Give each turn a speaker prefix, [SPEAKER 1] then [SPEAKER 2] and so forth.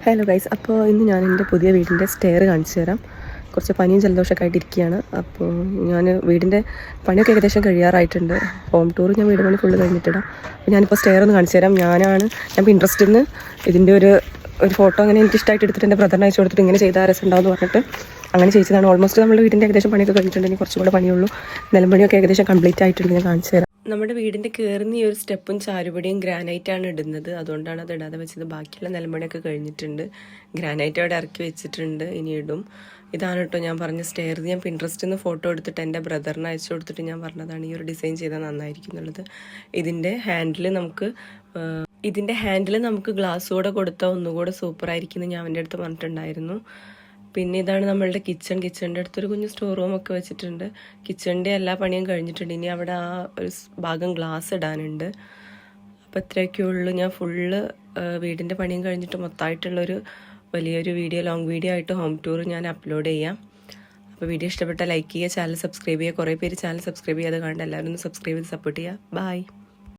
[SPEAKER 1] Hello guys, അപ്പോൾ ഇന്ന് ഞാൻ എൻ്റെ പുതിയ വീടിൻ്റെ സ്റ്റെയർ കാണിച്ചു തരാം. കുറച്ച് പനിയും ജലദോഷമൊക്കെ ആയിട്ടിരിക്കുകയാണ്. അപ്പോൾ ഞാൻ വീടിൻ്റെ പണിയൊക്കെ ഏകദേശം കഴിയാറായിട്ടുണ്ട്. ഹോം ടൂർ ഞാൻ വീട് പണി ഫുള്ള് കഴിഞ്ഞിട്ടിടാം. അപ്പോൾ ഞാനിപ്പോൾ സ്റ്റെയർ ഒന്ന് കാണിച്ചു തരാം. ഞാൻ ഇൻട്രസ്റ്റിൽ നിന്ന് ഇതിൻ്റെ ഒരു ഫോട്ടോ അങ്ങനെ എനിക്ക് ഇഷ്ടമായിട്ട് എടുത്തിട്ട് എൻ്റെ ബ്രദറിന് അയച്ചു കൊടുത്തിട്ട് ഇങ്ങനെ ചെയ്താൽ രസം ഉണ്ടാവും എന്ന് പറഞ്ഞിട്ട് അങ്ങനെ ചെയ്തതാണ്. ഓൾമോസ്റ്റ് നമ്മുടെ വീടിൻ്റെ ഏകദേശം പണിയൊക്കെ കഴിഞ്ഞിട്ടുണ്ട്. ഇനി കുറച്ചും കൂടെ പണിയുള്ളൂ. നിലമ്പണിയൊക്കെ ഏകദേശം കംപ്ലീറ്റ് ആയിട്ടുണ്ട്. ഞാൻ കാണിച്ചു തരാം. നമ്മുടെ വീടിൻ്റെ കയറുന്ന ഈ ഒരു സ്റ്റെപ്പും ചാരുപടിയും ഗ്രാനൈറ്റാണ് ഇടുന്നത്. അതുകൊണ്ടാണ് അത് ഇടാതെ വെച്ചത്. ബാക്കിയുള്ള നിലമ്പണിയൊക്കെ കഴിഞ്ഞിട്ടുണ്ട്. ഗ്രാനൈറ്റ് അവിടെ ഇറക്കി വെച്ചിട്ടുണ്ട്. ഇനി ഇടും. ഇതാണ് കേട്ടോ ഞാൻ പറഞ്ഞ സ്റ്റെയർ. ഞാൻ പിൻട്രസ്റ്റിൽ നിന്ന് ഫോട്ടോ എടുത്തിട്ട് എൻ്റെ ബ്രദറിന് അയച്ചു കൊടുത്തിട്ട് ഞാൻ പറഞ്ഞതാണ് ഈ ഒരു ഡിസൈൻ ചെയ്താൽ നന്നായിരിക്കും എന്നുള്ളത്. ഇതിൻ്റെ ഹാൻഡിൽ നമുക്ക് ഗ്ലാസ് കൂടെ കൊടുത്താൽ ഒന്നുകൂടെ സൂപ്പറായിരിക്കും എന്ന് ഞാൻ അവൻ്റെ അടുത്ത് പറഞ്ഞിട്ടുണ്ടായിരുന്നു. പിന്നെ ഇതാണ് നമ്മളുടെ കിച്ചണിൻ്റെ അടുത്തൊരു കുഞ്ഞ് സ്റ്റോർ റൂമൊക്കെ വെച്ചിട്ടുണ്ട്. കിച്ചണിൻ്റെ എല്ലാ പണിയും കഴിഞ്ഞിട്ടുണ്ട്. ഇനി അവിടെ ആ ഒരു ഭാഗം ഗ്ലാസ് ഇടാനുണ്ട്. അപ്പോൾ ഇത്രയൊക്കെ ഉള്ളൂ. ഞാൻ ഫുള്ള് വീടിൻ്റെ പണിയും കഴിഞ്ഞിട്ട് മൊത്തമായിട്ടുള്ളൊരു വലിയൊരു ലോങ് വീഡിയോ ആയിട്ട് ഹോം ടൂർ ഞാൻ അപ്ലോഡ് ചെയ്യാം. അപ്പോൾ വീഡിയോ ഇഷ്ടപ്പെട്ടാൽ ലൈക്ക് ചെയ്യുക, ചാനൽ സബ്സ്ക്രൈബ് ചെയ്യുക. കുറേ പേര് ചാനൽ സബ്സ്ക്രൈബ് ചെയ്യാതെ കാണേണ്ട എല്ലാവരും ഒന്ന് സബ്സ്ക്രൈബ് ചെയ്ത് സപ്പോർട്ട് ചെയ്യുക. ബൈ.